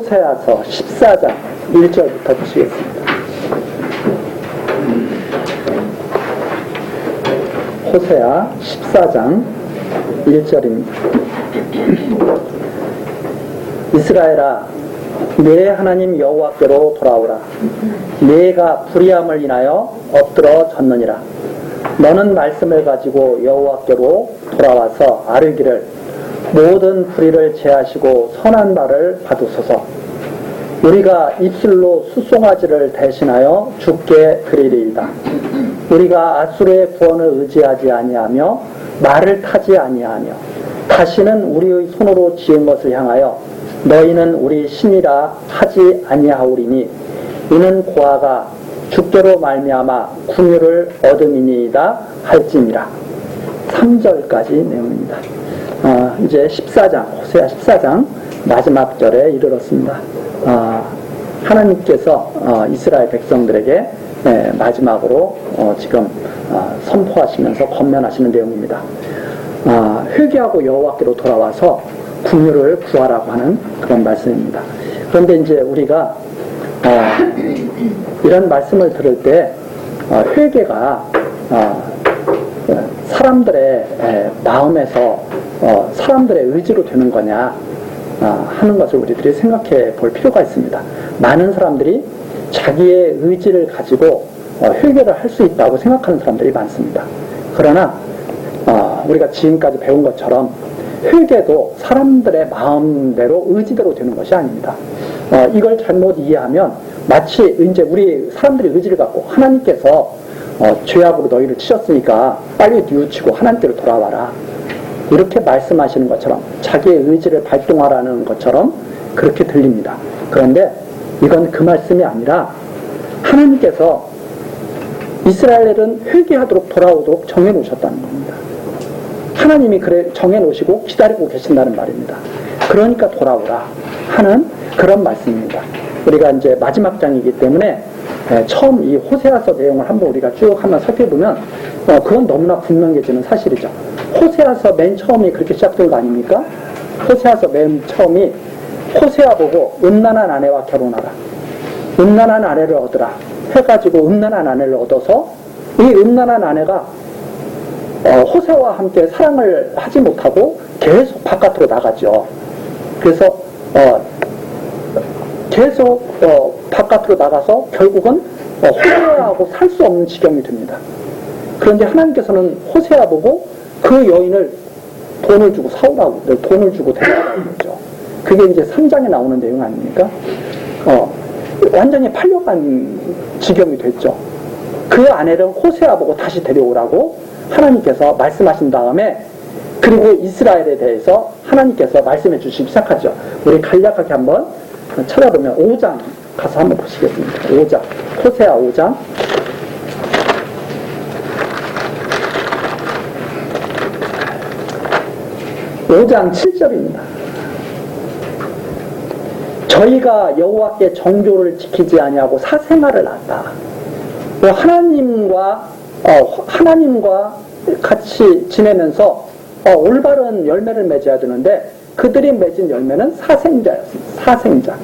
호세아서 14장 1절부터 보시겠습니다. 호세아 14장 1절입니다. 이스라엘아, 내 하나님 여호와께로 돌아오라. 내가 불의함을 인하여 엎드러 졌느니라. 너는 말씀을 가지고 여호와께로 돌아와서 아뢰기를, 모든 불의를 제하시고 선한 말을 받으소서. 우리가 입술로 숫송아지를 대신하여 주께 드리리이다. 우리가 아수르의 구원을 의지하지 아니하며 말을 타지 아니하며 다시는 우리의 손으로 지은 것을 향하여 너희는 우리 신이라 하지 아니하오리니 이는 고아가 주께로 말미암아 궁유를 얻음이니이다 할지니라. 3절까지 내용입니다. 이제 14장, 호세아 14장 마지막 절에 이르렀습니다. 하나님께서 이스라엘 백성들에게 마지막으로 지금 선포하시면서 권면하시는 내용입니다. 회개하고 여호와께로 돌아와서 궁유를 구하라고 하는 그런 말씀입니다. 그런데 이제 우리가 이런 말씀을 들을 때 회개가 사람들의 마음에서 사람들의 의지로 되는 거냐 하는 것을 우리들이 생각해 볼 필요가 있습니다. 많은 사람들이 자기의 의지를 가지고 회개를 할 수 있다고 생각하는 사람들이 많습니다. 그러나 우리가 지금까지 배운 것처럼 회개도 사람들의 마음대로 의지대로 되는 것이 아닙니다. 이걸 잘못 이해하면 마치 이제 우리 사람들이 의지를 갖고 하나님께서 죄악으로 너희를 치셨으니까 빨리 뉘우치고 하나님께로 돌아와라, 이렇게 말씀하시는 것처럼 자기의 의지를 발동하라는 것처럼 그렇게 들립니다. 그런데 이건 그 말씀이 아니라 하나님께서 이스라엘은 회개하도록 돌아오도록 정해놓으셨다는 겁니다. 하나님이 그래 정해놓으시고 기다리고 계신다는 말입니다. 그러니까 돌아오라 하는 그런 말씀입니다. 우리가 이제 마지막 장이기 때문에 처음 이 호세아서 내용을 한번 우리가 쭉 한번 살펴보면 그건 너무나 분명해지는 사실이죠. 호세아서 맨 처음이 그렇게 시작된 거 아닙니까? 호세아서 맨 처음이 호세아 보고 음란한 아내와 결혼하라, 음란한 아내를 얻으라 해가지고 음란한 아내를 얻어서 이 음란한 아내가 호세아와 함께 사랑을 하지 못하고 계속 바깥으로 나가죠. 그래서 계속 바깥으로 나가서 결국은 호세아하고 살 수 없는 지경이 됩니다. 그런데 하나님께서는 호세아 보고 그 여인을 돈을 주고 사오라고, 돈을 주고 데려가라고 그러죠. 그게 이제 3장에 나오는 내용 아닙니까? 완전히 팔려간 지경이 됐죠. 그 아내를 호세아 보고 다시 데려오라고 하나님께서 말씀하신 다음에, 그리고 이스라엘에 대해서 하나님께서 말씀해 주시기 시작하죠. 우리 간략하게 한번 찾아보면 5장 가서 한번 보시겠습니다. 5장, 호세아 5장. 5장 7절입니다. 저희가 여호와께 정조를 지키지 아니하고 사생활을 낳았다. 하나님과 같이 지내면서 올바른 열매를 맺어야 되는데 그들이 맺은 열매는 사생자였습니다. 사생자.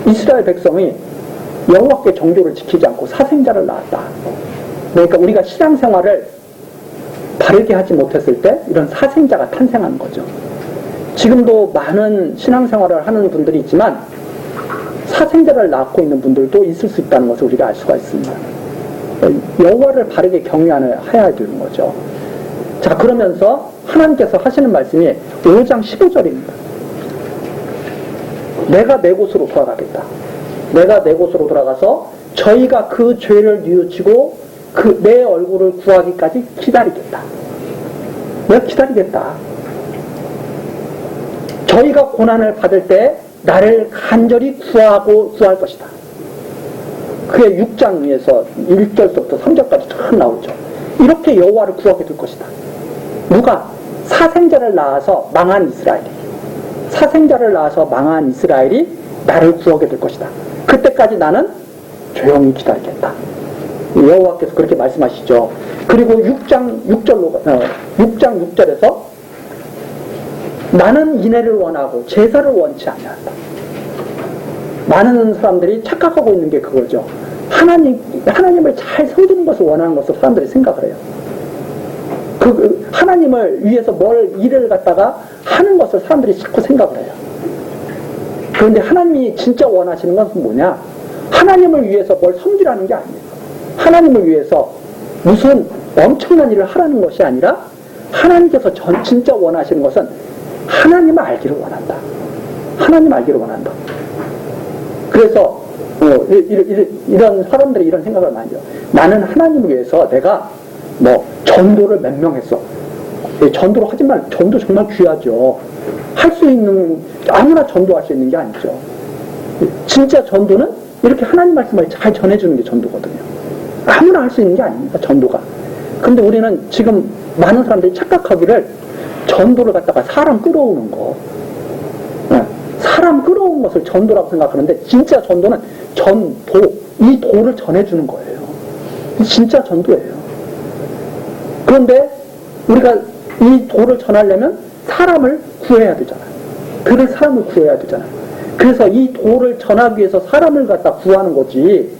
이스라엘 백성이 여호와께 정조를 지키지 않고 사생자를 낳았다. 그러니까 우리가 신앙생활을 바르게 하지 못했을 때 이런 사생자가 탄생하는 거죠. 지금도 많은 신앙생활을 하는 분들이 있지만 사생자를 낳고 있는 분들도 있을 수 있다는 것을 우리가 알 수가 있습니다. 여호와를 바르게 경외해야 되는 거죠. 자, 그러면서 하나님께서 하시는 말씀이 5장 15절입니다. 내가 내 곳으로 돌아가겠다. 내가 내 곳으로 돌아가서 저희가 그 죄를 뉘우치고 내 얼굴을 구하기까지 기다리겠다. 내가 기다리겠다. 저희가 고난을 받을 때 나를 간절히 구할 것이다. 그게 6장에서 1절부터 3절까지 쭉 나오죠. 이렇게 여호와를 구하게 될 것이다. 누가? 사생자를 낳아서 망한 이스라엘이. 사생자를 낳아서 망한 이스라엘이 나를 구하게 될 것이다. 그때까지 나는 조용히 기다리겠다. 여호와께서 그렇게 말씀하시죠. 그리고 6장 6절에서 나는 인애를 원하고 제사를 원치 않는다. 많은 사람들이 착각하고 있는 게 그거죠. 하나님을 잘 섬기는 것을 원하는 것을 사람들이 생각을 해요. 하나님을 위해서 일을 갖다가 하는 것을 사람들이 자꾸 생각을 해요. 그런데 하나님이 진짜 원하시는 것은 뭐냐? 하나님을 위해서 뭘 섬기라는 게 아니에요. 하나님을 위해서 무슨 엄청난 일을 하라는 것이 아니라 하나님께서 진짜 원하시는 것은 하나님을 알기를 원한다. 하나님 알기를 원한다. 그래서 이런 사람들이 이런 생각을 많이 해요. 나는 하나님을 위해서 내가 전도를 몇 명 했어. 전도를 하지만 전도 정말 귀하죠. 할 수 있는, 아무나 전도할 수 있는 게 아니죠. 진짜 전도는 이렇게 하나님 말씀을 잘 전해주는 게 전도거든요. 아무나 할 수 있는 게 아닙니다, 전도가. 근데 우리는 지금 많은 사람들이 착각하기를 전도를 갖다가 사람 끌어오는 거, 사람 끌어오는 것을 전도라고 생각하는데, 진짜 전도는 이 도를 전해주는 거예요. 진짜 전도예요. 그런데 우리가 이 도를 전하려면 사람을 구해야 되잖아요. 들을 사람을 구해야 되잖아요. 그래서 이 도를 전하기 위해서 사람을 갖다 구하는 거지,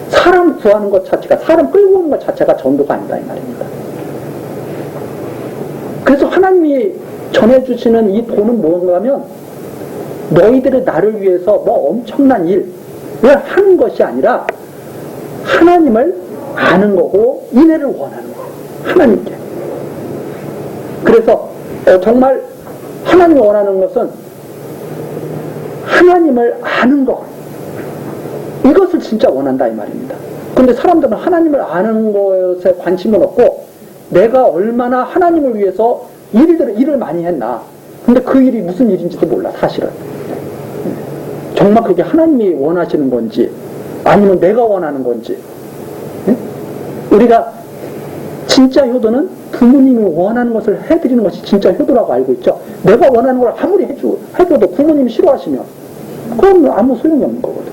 사람 구하는 것 자체가, 사람 끌고 오는 것 자체가 전도가 아니다, 이 말입니다. 그래서 하나님이 전해주시는 이 도는 뭔가 하면, 너희들이 나를 위해서 엄청난 일을 하는 것이 아니라 하나님을 아는 거고 인애를 원하는 거예요. 하나님께. 그래서 정말 하나님이 원하는 것은 하나님을 아는 것, 이것을 진짜 원한다 이 말입니다. 그런데 사람들은 하나님을 아는 것에 관심은 없고, 내가 얼마나 하나님을 위해서 일을 많이 했나, 근데 그 일이 무슨 일인지도 몰라. 사실은 정말 그게 하나님이 원하시는 건지 아니면 내가 원하는 건지. 우리가 진짜 효도는 부모님이 원하는 것을 해드리는 것이 진짜 효도라고 알고 있죠. 내가 원하는 걸 아무리 해줘도 부모님이 싫어하시면 그건 아무 소용이 없는 거거든.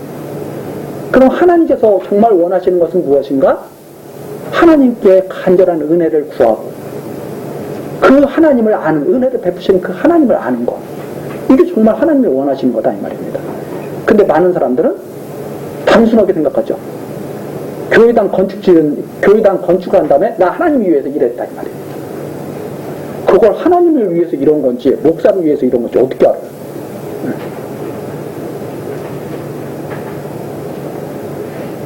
그럼 하나님께서 정말 원하시는 것은 무엇인가? 하나님께 간절한 은혜를 구하고 그 하나님을 아는, 은혜를 베푸시는 그 하나님을 아는 것, 이게 정말 하나님이 원하시는 거다 이 말입니다. 근데 많은 사람들은 단순하게 생각하죠. 교회당 건축을 한 다음에 나 하나님을 위해서 일했다 이 말입니다. 그걸 하나님을 위해서 이런 건지 목사를 위해서 이런 건지 어떻게 알아요?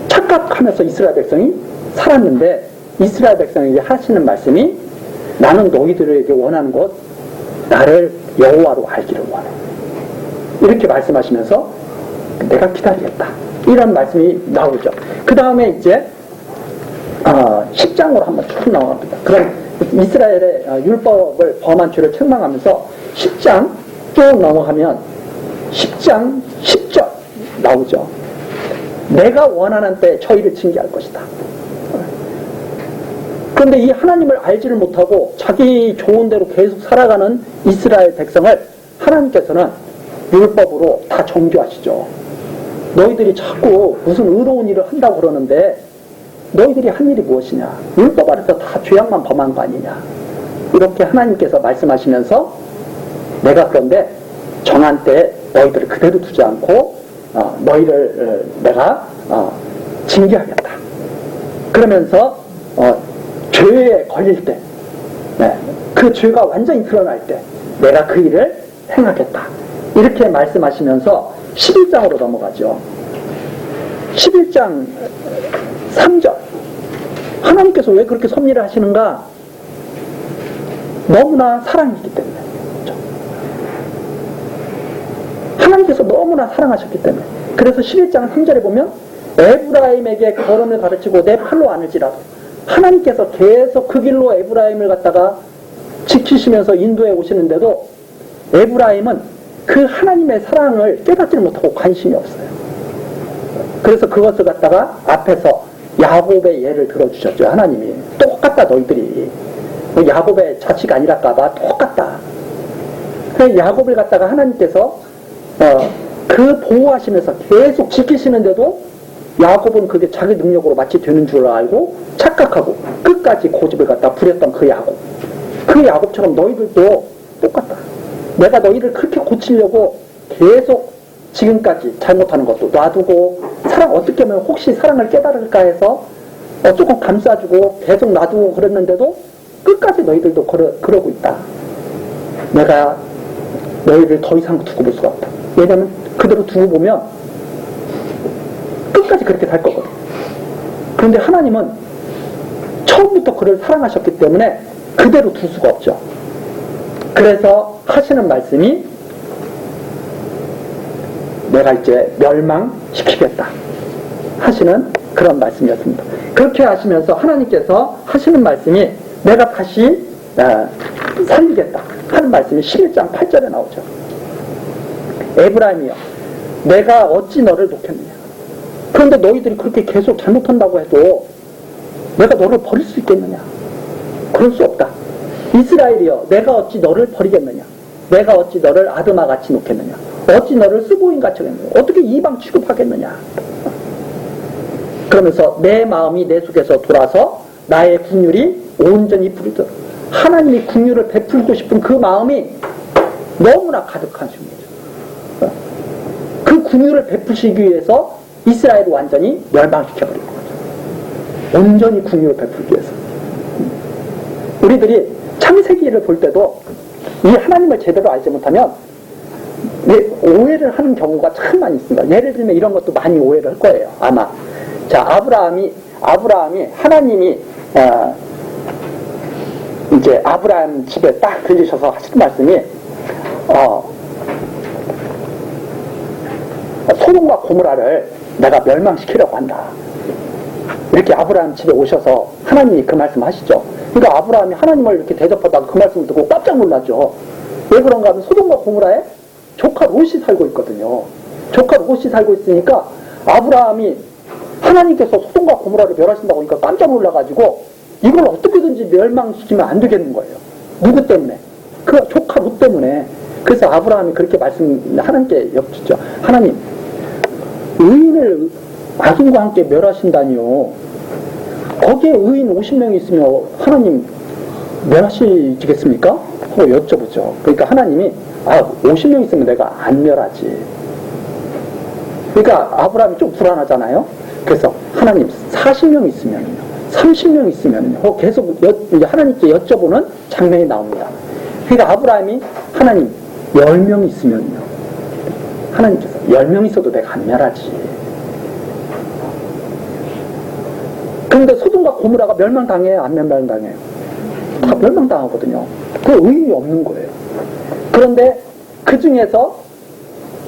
착각하면서 이스라엘 백성이 살았는데, 이스라엘 백성에게 하시는 말씀이 나는 너희들에게 원하는 것, 나를 여호와로 알기를 원해. 이렇게 말씀하시면서 내가 기다리겠다, 이런 말씀이 나오죠. 그 다음에 이제 10장으로 한번 쭉 나옵니다. 그럼 이스라엘의 율법을 범한 죄를 책망하면서 10장 쭉 넘어가면 10장 10절 나오죠. 내가 원하는 때에 저희를 징계할 것이다. 그런데 이 하나님을 알지를 못하고 자기 좋은 대로 계속 살아가는 이스라엘 백성을 하나님께서는 율법으로 다 정죄하시죠. 너희들이 자꾸 무슨 의로운 일을 한다고 그러는데 너희들이 한 일이 무엇이냐? 율법 아래서 다 죄악만 범한 거 아니냐? 이렇게 하나님께서 말씀하시면서 내가 그런데 정한 때에 너희들을 그대로 두지 않고 너희를 내가 징계하겠다. 그러면서 죄에 걸릴 때, 그 죄가 완전히 드러날 때 내가 그 일을 행하겠다. 이렇게 말씀하시면서 11장으로 넘어가죠. 11장 3절. 하나님께서 왜 그렇게 섭리를 하시는가? 너무나 사랑이기 때문에. 하나님께서 너무나 사랑하셨기 때문에. 그래서 11장 3절에 보면 에브라임에게 걸음을 가르치고 내 팔로 안을지라도, 하나님께서 계속 그 길로 에브라임을 갖다가 지키시면서 인도해 오시는데도 에브라임은 그 하나님의 사랑을 깨닫지 못하고 관심이 없어요. 그래서 그것을 갖다가 앞에서 야곱의 예를 들어주셨죠. 하나님이 똑같다 너희들이 야곱의 자식 아니랄까봐 똑같다. 야곱을 갖다가 하나님께서 그 보호하시면서 계속 지키시는데도 야곱은 그게 자기 능력으로 마치 되는 줄 알고 착각하고 끝까지 고집을 갖다 부렸던 그 야곱. 그 야곱처럼 너희들도 똑같다. 내가 너희를 그렇게 고치려고 계속 지금까지 잘못하는 것도 놔두고, 어떻게 하면 혹시 사랑을 깨달을까 해서 조금 감싸주고 계속 놔두고 그랬는데도 끝까지 너희들도 그러고 있다. 내가 너희를 더 이상 두고 볼 수가 없다. 왜냐면 그대로 두고 보면 끝까지 그렇게 살 거거든. 그런데 하나님은 처음부터 그를 사랑하셨기 때문에 그대로 둘 수가 없죠. 그래서 하시는 말씀이 내가 이제 멸망시키겠다 하시는 그런 말씀이었습니다. 그렇게 하시면서 하나님께서 하시는 말씀이 내가 다시 살리겠다 하는 말씀이 11장 8절에 나오죠. 에브라임이여 내가 어찌 너를 놓겠느냐. 그런데 너희들이 그렇게 계속 잘못한다고 해도 내가 너를 버릴 수 있겠느냐. 그럴 수 없다. 이스라엘이여 내가 어찌 너를 버리겠느냐. 내가 어찌 너를 아드마같이 놓겠느냐. 어찌 너를 스보인같이 하겠느냐. 어떻게 이방 취급하겠느냐. 그러면서 내 마음이 내 속에서 돌아서 나의 긍휼이 온전히 부르도록 하나님이 긍휼을 베풀고 싶은 그 마음이 너무나 가득한 중이죠. 그 긍휼을 베푸시기 위해서 이스라엘을 완전히 멸망시켜버린 거죠. 온전히 긍휼을 베풀기 위해서. 우리들이 창세기를 볼 때도 이 하나님을 제대로 알지 못하면 오해를 하는 경우가 참 많이 있습니다. 예를 들면 이런 것도 많이 오해를 할 거예요. 아마 자 아브라함이 하나님이 이제 아브라함 집에 딱 들리셔서 하시는 말씀이 소돔과 고모라를 내가 멸망시키려고 한다. 이렇게 아브라함 집에 오셔서 하나님이 그 말씀 하시죠. 그러니까 아브라함이 하나님을 이렇게 대접하다가 그 말씀을 듣고 깜짝 놀랐죠. 왜 그런가 하면 소돔과 고모라에 조카 롯이 살고 있거든요. 조카 롯이 살고 있으니까 아브라함이 하나님께서 소돔과 고모라를 멸하신다고 하니까 깜짝 놀라가지고 이걸 어떻게든지 멸망시키면 안 되겠는 거예요. 누구 때문에? 그 조카 롯 때문에. 그래서 아브라함이 그렇게 하나님께 여쭙죠. 하나님, 의인을 악인과 함께 멸하신다니요. 거기에 의인 50명이 있으면 하나님 멸하시겠습니까? 하고 여쭤보죠. 그러니까 하나님이 50명 있으면 내가 안 멸하지. 그러니까 아브라함이 좀 불안하잖아요. 그래서 하나님 40명 있으면요. 30명 있으면요. 계속 하나님께 여쭤보는 장면이 나옵니다. 그러니까 아브라함이 하나님 10명 있으면요. 하나님께서 10명 있어도 내가 안 멸하지. 그런데 소돔과 고모라가 멸망당해요? 안 멸망당해요? 다 멸망당하거든요. 그 의인이 없는 거예요. 그런데 그 중에서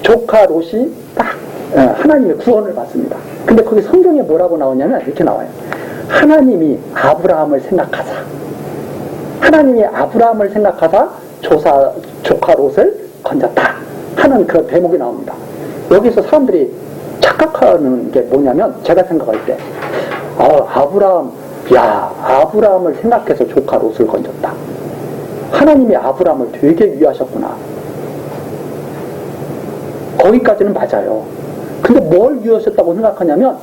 조카 롯이 딱 하나님의 구원을 받습니다. 근데 거기 성경에 뭐라고 나오냐면 이렇게 나와요. 하나님이 아브라함을 생각하사 조카 롯을 건졌다 하는 그런 대목이 나옵니다. 여기서 사람들이 착각하는 게 뭐냐면 제가 생각할 때 아브라함을 생각해서 조카 롯을 건졌다. 하나님이 아브라함을 되게 위하셨구나. 거기까지는 맞아요. 근데 뭘 위하셨다고 생각하냐면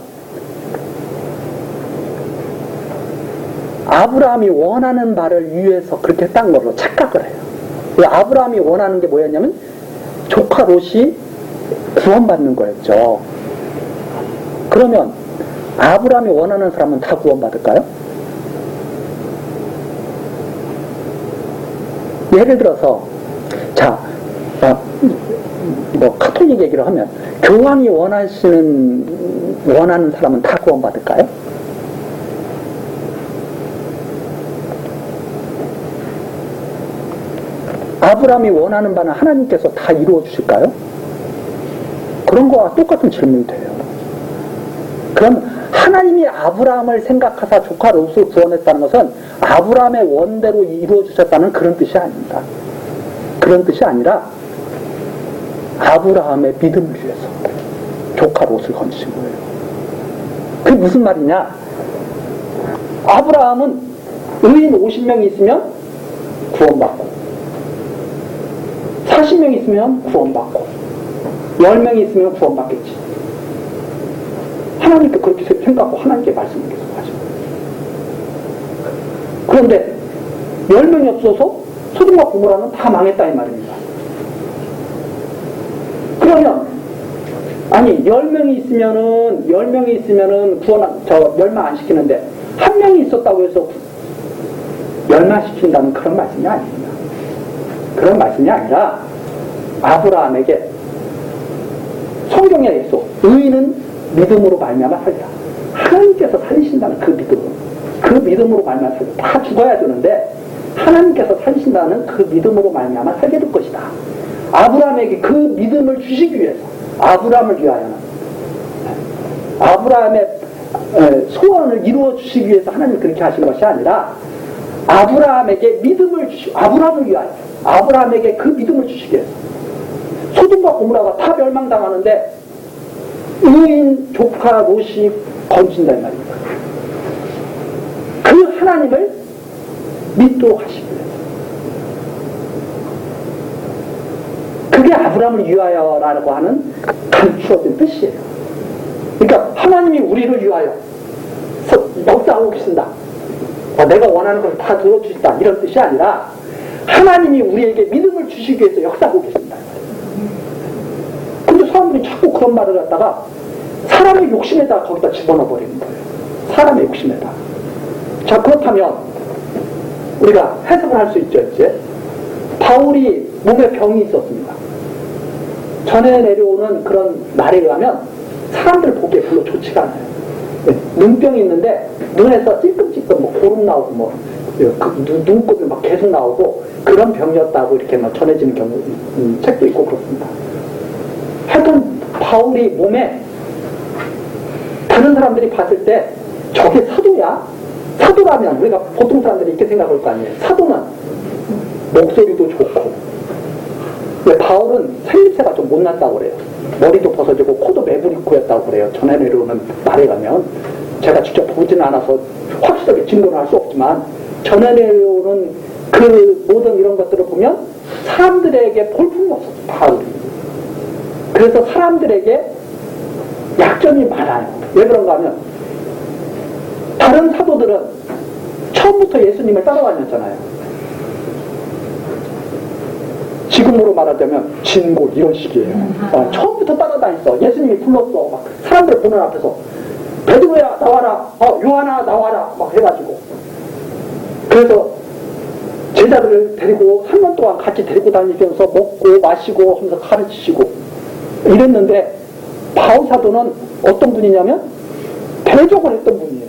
아브라함이 원하는 바를 위해서 그렇게 했다는 걸로 착각을 해요. 아브라함이 원하는 게 뭐였냐면 조카 롯이 구원받는 거였죠. 그러면 아브라함이 원하는 사람은 다 구원받을까요? 예를 들어서 카톨릭 얘기를 하면 교황이 원하는 사람은 다 구원받을까요? 아브라함이 원하는 바는 하나님께서 다 이루어 주실까요? 그런 거와 똑같은 질문이 돼요. 그럼 하나님이 아브라함을 생각하사 조카 롯을 구원했다는 것은 아브라함의 원대로 이루어 주셨다는 그런 뜻이 아닙니다. 그런 뜻이 아니라 아브라함의 믿음을 위해서 조카 롯을 건지신 거예요. 그게 무슨 말이냐? 아브라함은 의인 50명이 있으면 구원받고 40명이 있으면 구원받고 10명이 있으면 구원받겠지. 하나님께 그렇게 생각하고 하나님께 말씀을 계속 하죠. 그런데 10명이 없어서 소돔과 고모라는 다 망했다 이 말입니다. 그러면 아니, 10명이 있으면은 멸망 안 시키는데, 한 명이 있었다고 해서 멸망시킨다는 그런 말씀이 아닙니다. 그런 말씀이 아니라, 아브라함에게 성경에 의해서 의인은 믿음으로 말미암아 살리라. 하나님께서 살리신다는 그 믿음으로 말미암아 살리라. 다 죽어야 되는데, 하나님께서 살리신다는 그 믿음으로 말미암아 살게 될 것이다. 아브라함에게 그 믿음을 주시기 위해서, 아브라함을 위하여는, 아브라함의 소원을 이루어 주시기 위해서 하나님이 그렇게 하신 것이 아니라, 아브라함에게 믿음을 주시고, 아브라함을 위하여, 아브라함에게 그 믿음을 주시기 위해서. 소돔과 고모라가 다 멸망당하는데, 의인 조카 롯이 건진다 이 말입니다. 그 하나님을 믿도록 하시기 위해서. 그게 아브라함을 위하여라고 하는 감추어진 뜻이에요. 그러니까 하나님이 우리를 위하여 역사하고 계신다. 내가 원하는 걸 다 들어주신다. 이런 뜻이 아니라 하나님이 우리에게 믿음을 주시기 위해서 역사하고 계신다. 근데 사람들이 자꾸 그런 말을 갖다가 사람의 욕심에다 거기다 집어넣어 버리는 거예요. 사람의 욕심에다. 자, 그렇다면 우리가 해석을 할 수 있죠, 이제. 바울이 몸에 병이 있었습니다. 전에 내려오는 그런 말에 의하면 사람들 보기에 별로 좋지가 않아요. 눈병이 있는데 눈에서 찔끔찔끔 고름 나오고 눈곱이 막 계속 나오고 그런 병이었다고 이렇게 전해지는 경우 책도 있고 그렇습니다. 하여튼 바울이 몸에 다른 사람들이 봤을 때 저게 사도야? 사도라면 우리가 보통 사람들이 이렇게 생각할 거 아니에요. 사도는 목소리도 좋고, 바울은 생김새가 좀 못났다고 그래요. 머리도 벗어지고 코도 매부리코였다고 그래요. 전해 내려오는 말에 가면. 제가 직접 보지는 않아서 확실하게 증거는 할 수 없지만 전해 내려오는 그 모든 이런 것들을 보면 사람들에게 볼품이 없었어요. 바울이. 그래서 사람들에게 약점이 많아요. 왜 그런가 하면 다른 사도들은 처음부터 예수님을 따라다녔잖아요. 지금으로 말하자면 진골 이런 식이에요. 처음부터 따라다녔어. 예수님이 불렀어. 막 사람들 보는 앞에서 베드로야 나와라. 요한아 나와라. 막 해가지고. 그래서 제자들을 데리고 3년 동안 같이 데리고 다니면서 먹고 마시고 하면서 가르치시고 이랬는데 바울 사도는 어떤 분이냐면 대적을 했던 분이에요.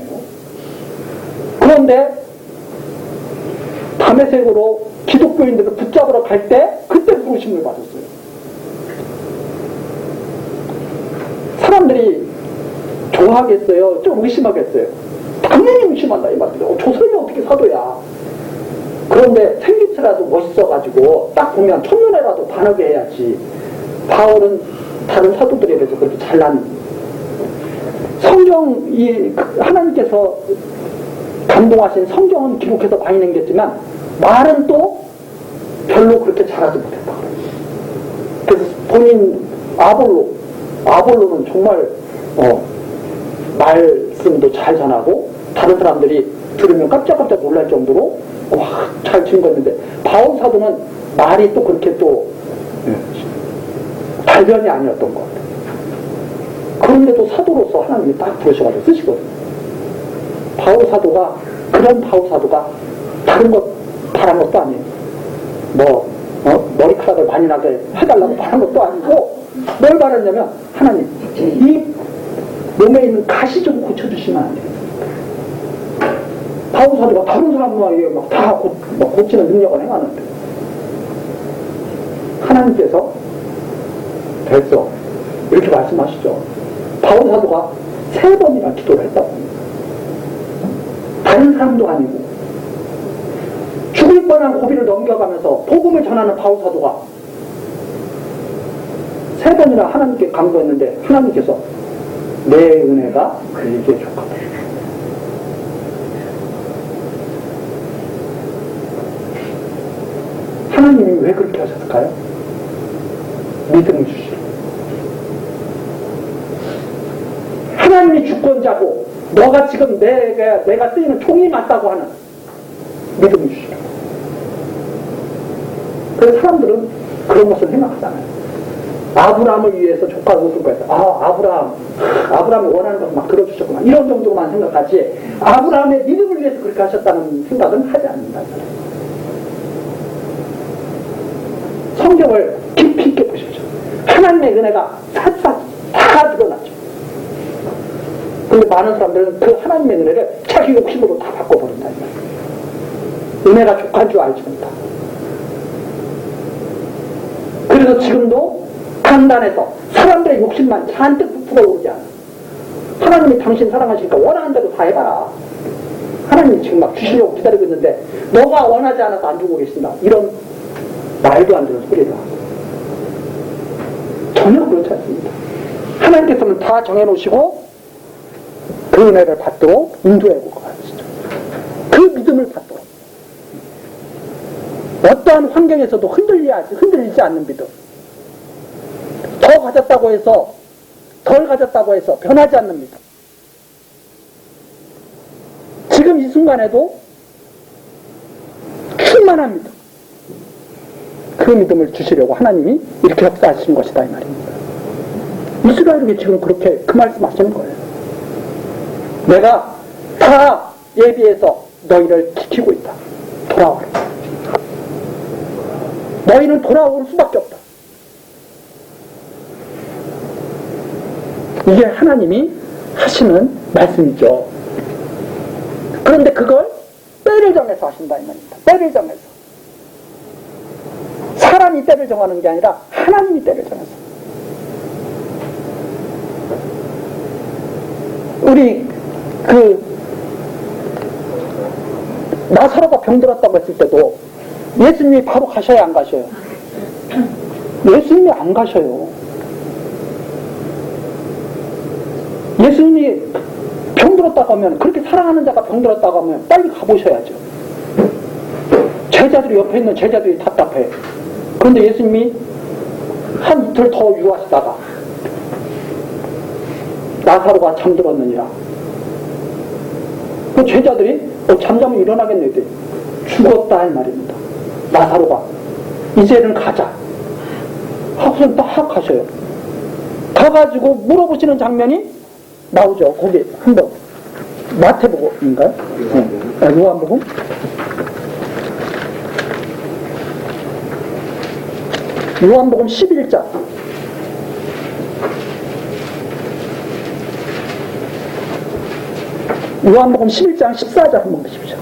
그런데 다메섹으로 기독교인들을 붙잡으러 갈 때 그때 부르심을 받았어요. 사람들이 좋아하겠어요? 좀 의심하겠어요? 당연히 의심한다 이 말이에요. 저 사람이 어떻게 사도야? 그런데 생김새라도 멋있어가지고 딱 보면 첫눈에라도 반하게 해야지. 바울은 다른 사도들에 비해서 그렇게 잘난 성경이 하나님께서 감동하신 성경은 기록해서 많이 남겼지만 말은 또 별로 그렇게 잘하지 못했다. 그래서 본인 아볼로는 정말 말씀도 잘 전하고 다른 사람들이 들으면 깜짝깜짝 놀랄 정도로 잘 증거했는데 바울 사도는 말이 또 그렇게 또 발변이 아니었던 것 같아요. 그런데도 사도로서 하나님이 딱 부르셔가지고 쓰시거든요. 그런 바울 사도가 다른 것 바란 것도 아니에요. 머리카락을 많이 나게 해달라고 바란 것도 아니고 뭘 바랐냐면 하나님 이 몸에 있는 가시 좀 고쳐주시면 안 돼요. 바울 사도가 다른 사람에게 막 다 고치는 능력을 행하는데 하나님께서 됐어 이렇게 말씀하시죠. 바울 사도가 3번이나 기도를 했다고 합니다. 다른 사람도 아니고 죽을 뻔한 고비를 넘겨가면서 복음을 전하는 바울 사도가 3번이나 하나님께 간구했는데 하나님께서 내 은혜가 그에게 족하다. 하나님이 왜 그렇게 하셨을까요? 믿음을 주시고 하나님이 주권자고 너가 지금 내가 쓰이는 총이 맞다고 하는 믿음을 주시고 그래서 사람들은 그런 것을 생각하잖아요. 아브라함을 위해서 조카를 못 거예요. 아브라함이 원하는 것을 막 들어주셨구나. 이런 정도로만 생각하지, 아브라함의 믿음을 위해서 그렇게 하셨다는 생각은 하지 않는다. 성경을 깊이 있게 보십시오. 하나님의 은혜가 샅샅 다 드러나죠. 근데 많은 사람들은 그 하나님의 은혜를 자기 욕심으로 다 바꿔버린다. 은혜가 족한 줄 알지 못한다. 그래서 지금도 간단해서 사람들의 욕심만 잔뜩 부풀어 오르지 않아. 하나님이 당신 사랑하시니까 원하는 대로 다 해봐라. 하나님이 지금 막 주시려고 기다리고 있는데 너가 원하지 않아서 안 주고 계신다. 이런 말도 안 되는 소리가 전혀 그렇지 않습니다. 하나님께서는 다 정해놓으시고 그 은혜를 받도록 인도해 볼 것 같으시죠. 그 믿음을 받도록 어떠한 환경에서도 흔들리지 않는 믿음, 더 가졌다고 해서 덜 가졌다고 해서 변하지 않는 믿음, 지금 이 순간에도 충만한 믿음, 그 믿음을 주시려고 하나님이 이렇게 역사하시는 것이다 이 말입니다. 이스라엘에게 지금 그렇게 그 말씀하시는 거예요. 내가 다 예비해서 너희를 지키고 있다. 돌아와라. 너희는 돌아올 수밖에 없다. 이게 하나님이 하시는 말씀이죠. 그런데 그걸 때를 정해서 하신다 이 말입니다. 때를 정해서. 사람이 때를 정하는 게 아니라 하나님이 때를 정해서. 우리 나사로가 병들었다고 했을 때도 예수님이 바로 가셔야 안 가셔요? 예수님이 안 가셔요. 예수님이 병들었다고 하면, 그렇게 사랑하는 자가 병들었다고 하면 빨리 가보셔야죠. 제자들이 옆에 있는 제자들이 답답해. 그런데 예수님이 한 이틀 더 유하시다가 나사로가 잠들었느니라. 그 제자들이 잠자면 일어나겠네. 죽었다 이 말입니다. 나사로가 이제는 가자 하고선 딱 가셔요. 가가지고 물어보시는 장면이 나오죠. 거기 한번 마태복음인가요? 요한복음? 요한복음 11장 요한복음 11장 14절 한번 보십시오.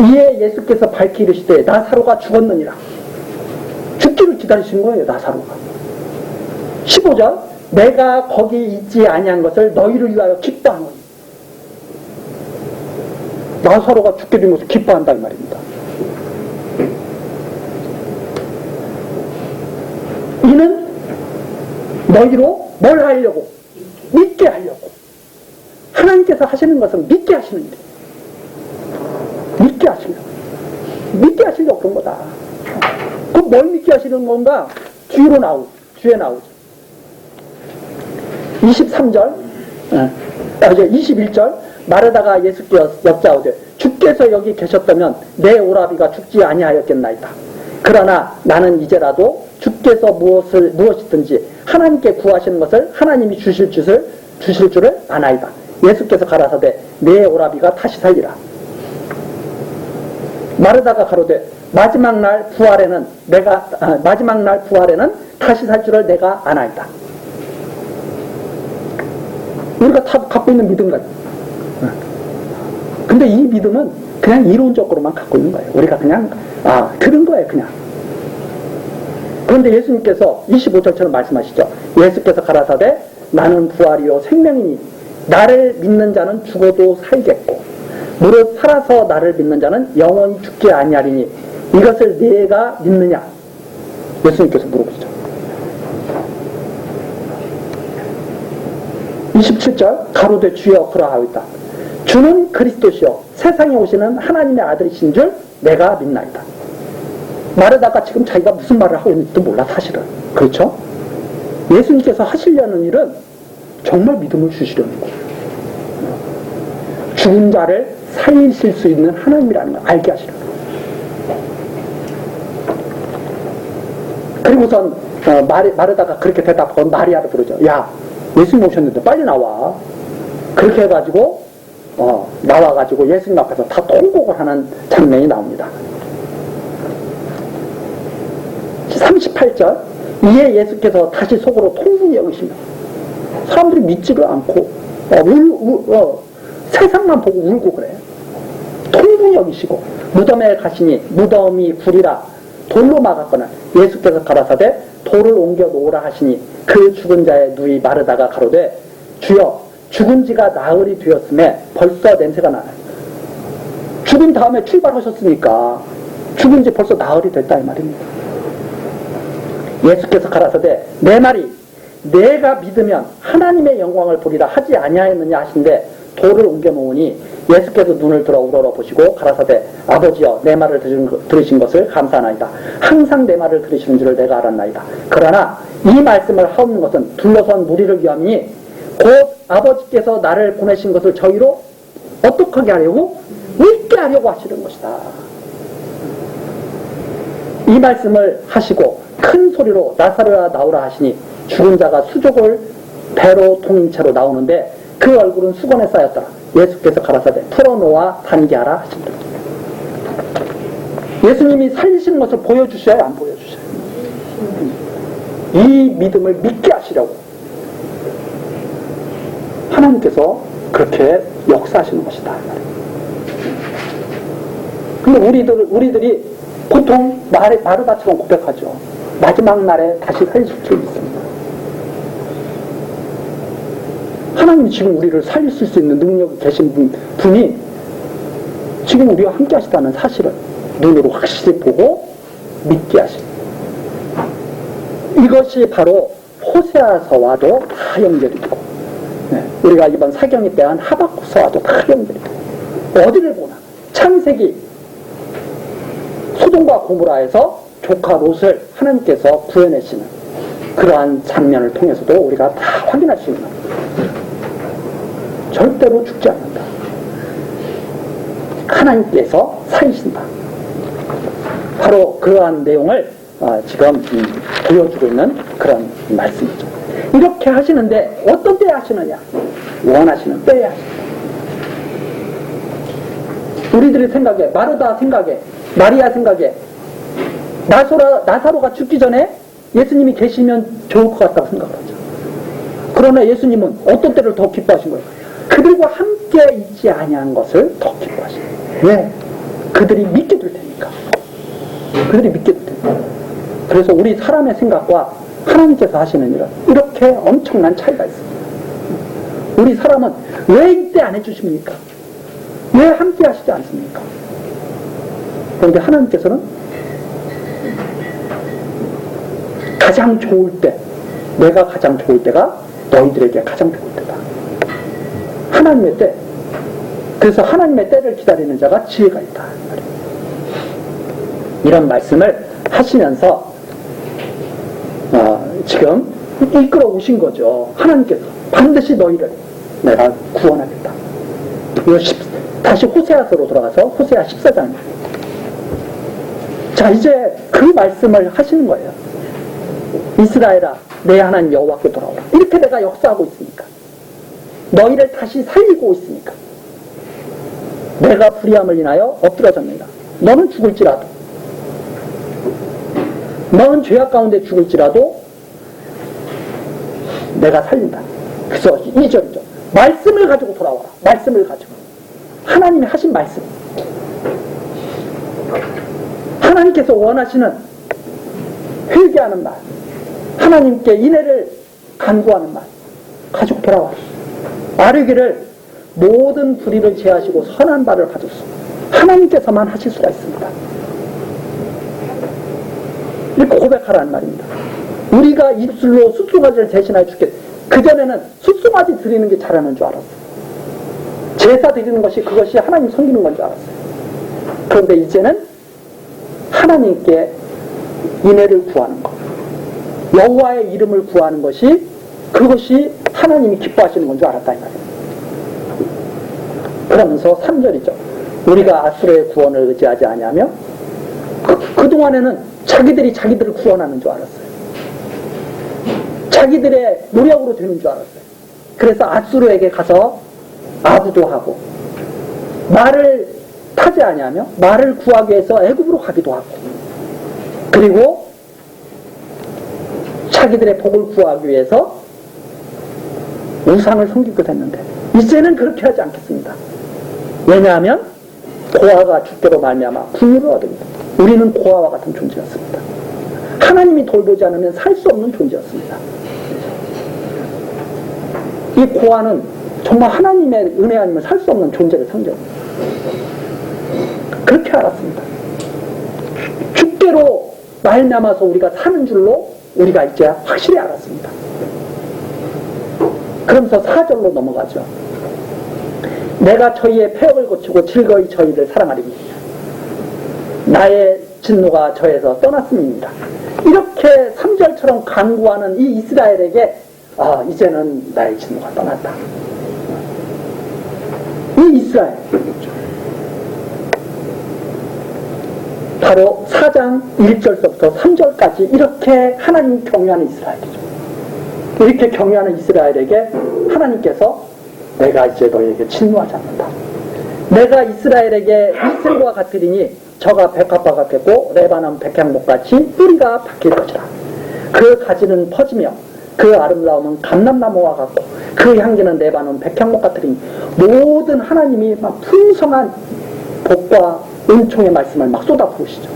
이에 예수께서 밝히 이르시되 나사로가 죽었느니라. 죽기를 기다리신 거예요. 나사로가. 15절 내가 거기 있지 아니한 것을 너희를 위하여 기뻐하노니. 나사로가 죽게 된 것을 기뻐한다 이 말입니다. 이는 너희로 뭘 하려고? 믿게 하려고. 하나님께서 하시는 것은 믿게 하시는 일이에요. 믿게 하시려고. 믿게 하시려고 그런 거다. 그럼 뭘 믿게 하시는 건가? 뒤에 나오죠. 23절, 21절, 마르다가 예수께 여짜오되 주께서 여기 계셨다면 내 오라비가 죽지 아니하였겠나이다. 그러나 나는 이제라도 주께서 무엇이든지 하나님께 구하시는 것을 하나님이 주실 줄을 아나이다. 예수께서 가라사대 내 오라비가 다시 살리라. 마르다가 가로되 마지막 날 부활에는 다시 살 줄을 내가 아나이다. 우리가 다 갖고 있는 믿음 같아요. 근데 이 믿음은 그냥 이론적으로만 갖고 있는 거예요. 우리가 그냥 들은 거예요. 그냥. 그런데 예수님께서 25절처럼 말씀하시죠. 예수께서 가라사대 나는 부활이요 생명이니 나를 믿는 자는 죽어도 살겠고 무릇 살아서 나를 믿는 자는 영원히 죽지 아니하리니 이것을 네가 믿느냐? 예수님께서 물어보시죠. 27절 가로되 주여 그러하오이다. 주는 그리스도시요 세상에 오시는 하나님의 아들이신 줄 내가 믿나이다. 말하다가 지금 자기가 무슨 말을 하고 있는지도 몰라 사실은. 그렇죠? 예수님께서 하시려는 일은 정말 믿음을 주시려는 거예요. 죽은 자를 살리실 수 있는 하나님이라는 걸 알게 하시려는 거예요. 그리고선 마르다가 그렇게 대답하고 마리아를 부르죠. 야, 예수님 오셨는데 빨리 나와. 그렇게 해가지고 나와가지고 예수님 앞에서 다 통곡을 하는 장면이 나옵니다. 38절, 이에 예수께서 다시 속으로 통분히 여기시며 사람들이 믿지를 않고 세상만 보고 울고 그래요. 통분히 여기시고 무덤에 가시니 무덤이 불이라 돌로 막았거나 예수께서 가라사대 돌을 옮겨 놓으라 하시니 그 죽은 자의 누이 마르다가 가로되 주여 죽은 지가 나흘이 되었음에 벌써 냄새가 나요. 죽은 다음에 출발하셨으니까 죽은 지 벌써 나흘이 됐다 이 말입니다. 예수께서 가라사대 내 말이 내가 믿으면 하나님의 영광을 보리라 하지 아니하였느냐 하신데 돌을 옮겨 놓으니 예수께서 눈을 들어 우러러 보시고 가라사대 아버지여 내 말을 들으신 것을 감사하나이다. 항상 내 말을 들으시는 줄을 내가 알았나이다. 그러나 이 말씀을 하옵는 것은 둘러선 무리를 위함이니 곧 아버지께서 나를 보내신 것을 저희로 어떻게 하려고? 믿게 하려고 하시는 것이다. 이 말씀을 하시고 큰 소리로 나사로야 나오라 하시니 죽은 자가 수족을 배로 통인 채로 나오는데 그 얼굴은 수건에 쌓였더라. 예수께서 가라사대 풀어놓아 단계하라 하신다. 예수님이 살리시는 것을 보여주셔야 안 보여주셔요? 이 믿음을 믿게 하시려고 하나님께서 그렇게 역사하시는 것이다. 근데 우리들이 보통 마르다처럼 고백하죠. 마지막 날에 다시 살리실 줄 믿습니다. 하나님이 지금 우리를 살릴 수 있는 능력이 계신 분이 지금 우리와 함께 하시다는 사실을 눈으로 확실히 보고 믿게 하십니다. 이것이 바로 호세아서와도 다 연결이 되고 우리가 이번 사경이 때한 하박국서와도 다 연결이 되고 어디를 보나 창세기 소돔과 고모라에서 조카 롯을 하나님께서 구해내시는 그러한 장면을 통해서도 우리가 다 확인할 수 있는 절대로 죽지 않는다. 하나님께서 살리신다. 바로 그러한 내용을 지금 보여주고 있는 그런 말씀이죠. 이렇게 하시는데 어떤 때에 하시느냐? 원하시는 때에 하신다. 우리들이 생각해, 마르다 생각해, 마리아 생각해, 나사로가 죽기 전에 예수님이 계시면 좋을 것 같다고 생각을 하죠. 그러나 예수님은 어떤 때를 더 기뻐하신 거예요? 그들과 함께 있지 아니한 것을 더 기뻐하신 거예요. 왜? 그들이 믿게 될 테니까. 그들이 믿게 될 테니까. 그래서 우리 사람의 생각과 하나님께서 하시는 일은 이렇게 엄청난 차이가 있습니다. 우리 사람은 왜 이때 안 해주십니까? 왜 함께 하시지 않습니까? 그런데 하나님께서는 가장 좋을 때, 내가 가장 좋을 때가 너희들에게 가장 좋을 때다. 하나님의 때. 그래서 하나님의 때를 기다리는 자가 지혜가 있다. 이런 말씀을 하시면서 지금 이끌어 오신 거죠. 하나님께서 반드시 너희를 내가 구원하겠다. 다시 호세아서로 돌아가서 호세아 14장입니다. 자, 이제 그 말씀을 하시는 거예요. 이스라엘아, 내 하나님 여호와께 돌아오라. 이렇게 내가 역사하고 있으니까, 너희를 다시 살리고 있으니까, 내가 불의함을 인하여 엎드러졌느니라. 너는 죽을지라도, 너는 죄악 가운데 죽을지라도 내가 살린다. 그래서 2절이죠. 말씀을 가지고 돌아와라. 말씀을 가지고. 하나님이 하신 말씀. 하나님께서 원하시는 회개하는 말, 하나님께 인애를 간구하는 말 가지고 돌아와라. 아르기를 모든 불의를 제하시고 선한 바를 가졌소. 하나님께서만 하실 수가 있습니다. 이렇게 고백하라는 말입니다. 우리가 입술로 숫송아지를 대신하여 죽겠다. 그전에는 숫송아지 드리는 게 잘하는 줄 알았어요. 제사 드리는 것이 그것이 하나님 섬기는 건 줄 알았어요. 그런데 이제는 하나님께 인애를 구하는 것, 여호와의 이름을 구하는 것이 그것이 하나님이 기뻐하시는 건 줄 알았다 이 말이에요. 그러면서 3절이죠. 우리가 아수르의 구원을 의지하지 아니하며 그동안에는 자기들이 자기들을 구원하는 줄 알았어요. 자기들의 노력으로 되는 줄 알았어요. 그래서 앗수르에게 가서 아부도 하고, 말을 타지 아니하며 말을 구하기 위해서 애굽으로 가기도 하고, 그리고 자기들의 복을 구하기 위해서 우상을 섬기기도 했는데, 이제는 그렇게 하지 않겠습니다. 왜냐하면 고아가 죽게로 말미암아 궁유를 얻습니다. 우리는 고아와 같은 존재였습니다. 하나님이 돌보지 않으면 살 수 없는 존재였습니다. 이 고아는 정말 하나님의 은혜 아니면 살 수 없는 존재를 상징합니다. 그렇게 알았습니다. 죽게로 말미암아서 우리가 사는 줄로 우리가 이제 확실히 알았습니다. 그러면서 4절로 넘어가죠. 내가 저희의 폐역을 고치고 즐거이 저희를 사랑하리니 나의 진노가 저에서 떠났음입니다. 이렇게 3절처럼 간구하는 이 이스라엘에게 이제는 나의 진노가 떠났다. 이 이스라엘, 바로 4장 1절서부터 3절까지 이렇게 하나님 경외하는 이스라엘이죠. 이렇게 경외하는 이스라엘에게 하나님께서 내가 이제 너희에게 진노하지 않는다. 내가 이스라엘에게 이슬과 같으리니 저가 백합과 같겠고 레바논 백향목같이 뿌리가 박힐 것이라. 그 가지는 퍼지며 그 아름다움은 감람나무와 같고 그 향기는 레바논 백향목 같으리니. 모든 하나님이 막 풍성한 복과 은총의 말씀을 막 쏟아부으시죠.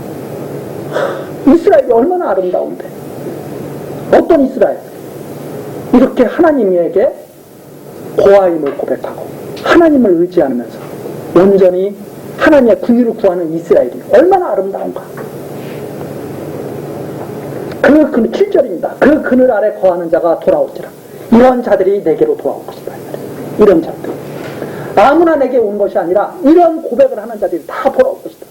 이스라엘이 얼마나 아름다운데. 어떤 이스라엘? 이렇게 하나님에게 고아임을 고백하고 하나님을 의지하면서 온전히 하나님의 궁유를 구하는 이스라엘이 얼마나 아름다운가. 그 7절입니다. 그 그늘 아래 거하는 자가 돌아올지라. 이런 자들이 내게로 돌아올 것이다. 이런 자들. 아무나 내게 온 것이 아니라 이런 고백을 하는 자들이 다 돌아올 것이다.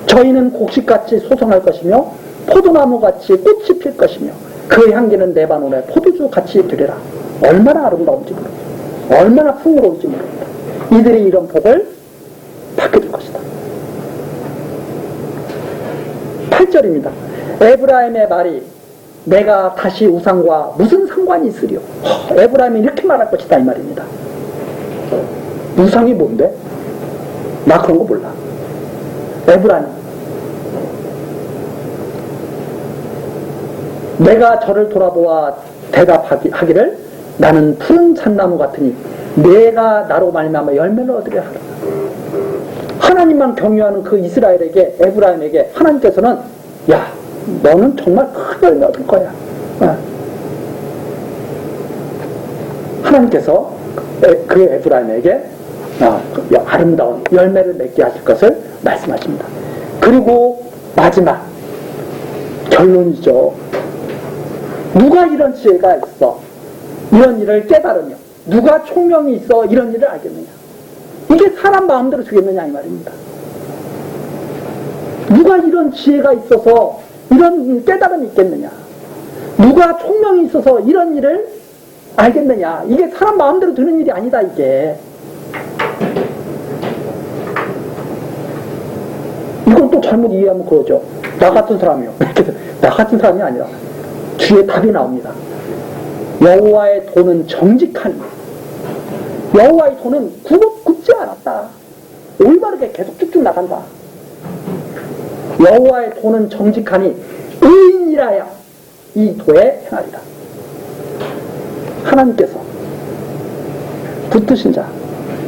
저희는 곡식같이 소성할 것이며 포도나무같이 꽃이 필 것이며 그 향기는 레바논의 포도주같이 되리라. 얼마나 아름다운지 모릅니다. 얼마나 풍요로운지 모릅니다. 이들이 이런 복을 받게 될 것이다. 8절입니다. 에브라임의 말이 내가 다시 우상과 무슨 상관이 있으리요. 에브라임이 이렇게 말할 것이다 이 말입니다. 우상이 뭔데? 나 그런 거 몰라. 에브라임, 내가 저를 돌아보아 대답하기를 나는 푸른 잣나무 같으니 내가 나로 말미암아 열매를 얻으려 하라. 하나님만 경유하는 그 이스라엘에게, 에브라임에게 하나님께서는 야, 너는 정말 큰 열매 얻을 거야. 하나님께서 그 에브라임에게 아름다운 열매를 맺게 하실 것을 말씀하십니다. 그리고 마지막 결론이죠. 누가 이런 지혜가 있어 이런 일을 깨달으며 누가 총명이 있어 이런 일을 알겠느냐. 이게 사람 마음대로 되겠느냐 이 말입니다. 누가 이런 지혜가 있어서 이런 깨달음이 있겠느냐. 누가 총명이 있어서 이런 일을 알겠느냐. 이게 사람 마음대로 되는 일이 아니다. 이게 이건 또 잘못 이해하면 그거죠. 나 같은 사람이요. 나 같은 사람이 아니라 뒤에 답이 나옵니다. 여호와의 도는 정직하니 여호와의 도는 굽지 않았다. 올바르게 계속 쭉쭉 나간다. 여호와의 도는 정직하니 의인이라야 이 도에 행하리라. 하나님께서 붙드신 자,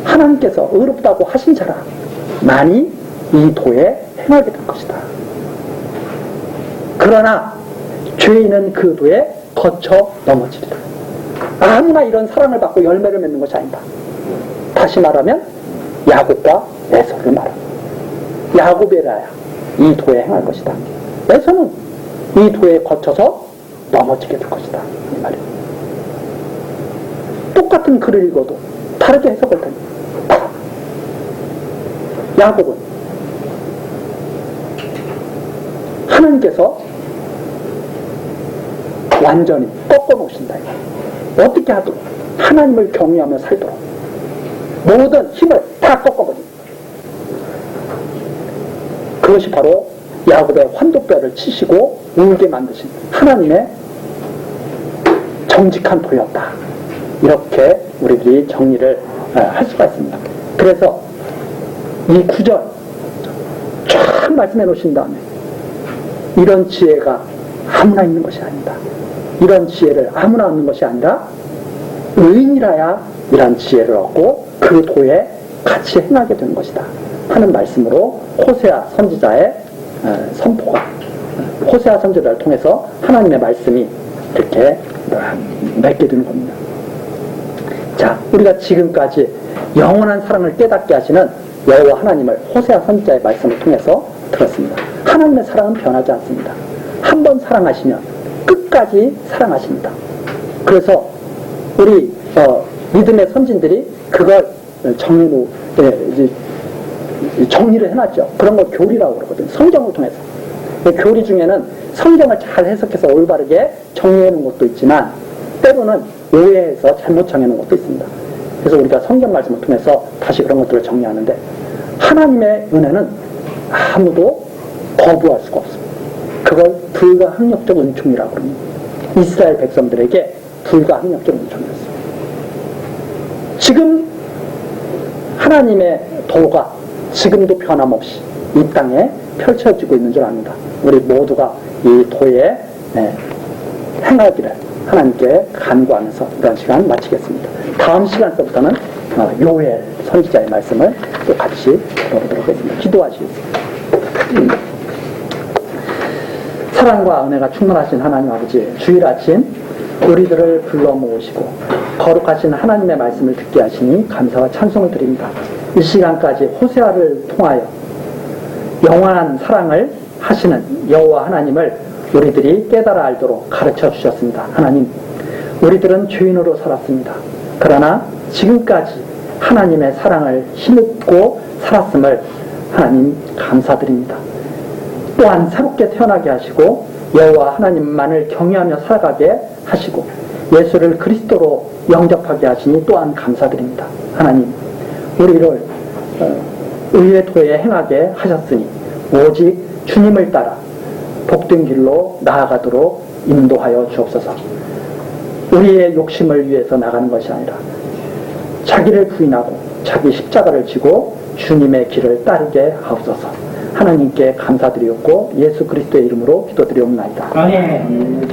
하나님께서 의롭다고 하신 자라 많이 이 도에 행하게 될 것이다. 그러나 죄인은 그 도에 거쳐 넘어지리라. 아무나 이런 사랑을 받고 열매를 맺는 것이 아니다. 다시 말하면 야곱과 에서를 말합니다. 야곱이라야 이 도에 행할 것이다. 에서는 이 도에 거쳐서 넘어지게 될 것이다. 이 말이에요. 똑같은 글을 읽어도 다르게 해석을 합니다. 야곱은 하나님께서 완전히 꺾어놓으신다. 어떻게 하도록? 하나님을 경외하며 살도록 모든 힘을 다 꺾어버립니다. 그것이 바로 야곱의 환도뼈를 치시고 울게 만드신 하나님의 정직한 도였다. 이렇게 우리들이 정리를 할 수가 있습니다. 그래서 이 구절 쫙 말씀해 놓으신 다음에 이런 지혜가 아무나 있는 것이 아니다. 이런 지혜를 아무나 얻는 것이 아니라 의인이라야 이런 지혜를 얻고 그 도에 같이 행하게 되는 것이다 하는 말씀으로 호세아 선지자의 선포가, 호세아 선지자를 통해서 하나님의 말씀이 이렇게 맺게 되는 겁니다. 자, 우리가 지금까지 영원한 사랑을 깨닫게 하시는 여호와 하나님을 호세아 선지자의 말씀을 통해서 들었습니다. 하나님의 사랑은 변하지 않습니다. 한 번 사랑하시면 끝까지 사랑하십니다. 그래서 우리 믿음의 선진들이 그걸 정리를 해놨죠. 그런 걸 교리라고 그러거든요. 성경을 통해서. 교리 중에는 성경을 잘 해석해서 올바르게 정리해놓은 것도 있지만 때로는 오해해서 잘못 정해놓은 것도 있습니다. 그래서 우리가 성경 말씀을 통해서 다시 그런 것들을 정리하는데 하나님의 은혜는 아무도 거부할 수가 없습니다. 그걸 불가항력적 은총이라고 합니다. 이스라엘 백성들에게 불가항력적 은총이었어요. 지금 하나님의 도가 지금도 변함없이 이 땅에 펼쳐지고 있는 줄 압니다. 우리 모두가 이 도에 행하기를 하나님께 간구하면서 이런 시간 마치겠습니다. 다음 시간서부터는 요엘 선지자의 말씀을 또 같이 들어보도록 하겠습니다. 기도하시겠습니다. 사랑과 은혜가 충만하신 하나님 아버지, 주일 아침 우리들을 불러 모으시고 거룩하신 하나님의 말씀을 듣게 하시니 감사와 찬송을 드립니다. 이 시간까지 호세아를 통하여 영원한 사랑을 하시는 여호와 하나님을 우리들이 깨달아 알도록 가르쳐 주셨습니다. 하나님, 우리들은 죄인으로 살았습니다. 그러나 지금까지 하나님의 사랑을 힘입고 살았음을 하나님 감사드립니다. 또한 새롭게 태어나게 하시고 여호와 하나님만을 경외하며 살아가게 하시고 예수를 그리스도로 영접하게 하시니 또한 감사드립니다. 하나님, 우리를 의의 도에 행하게 하셨으니 오직 주님을 따라 복된 길로 나아가도록 인도하여 주옵소서. 우리의 욕심을 위해서 나가는 것이 아니라 자기를 부인하고 자기 십자가를 지고 주님의 길을 따르게 하옵소서. 하나님께 감사드리옵고 예수 그리스도의 이름으로 기도드리옵나이다. 아멘.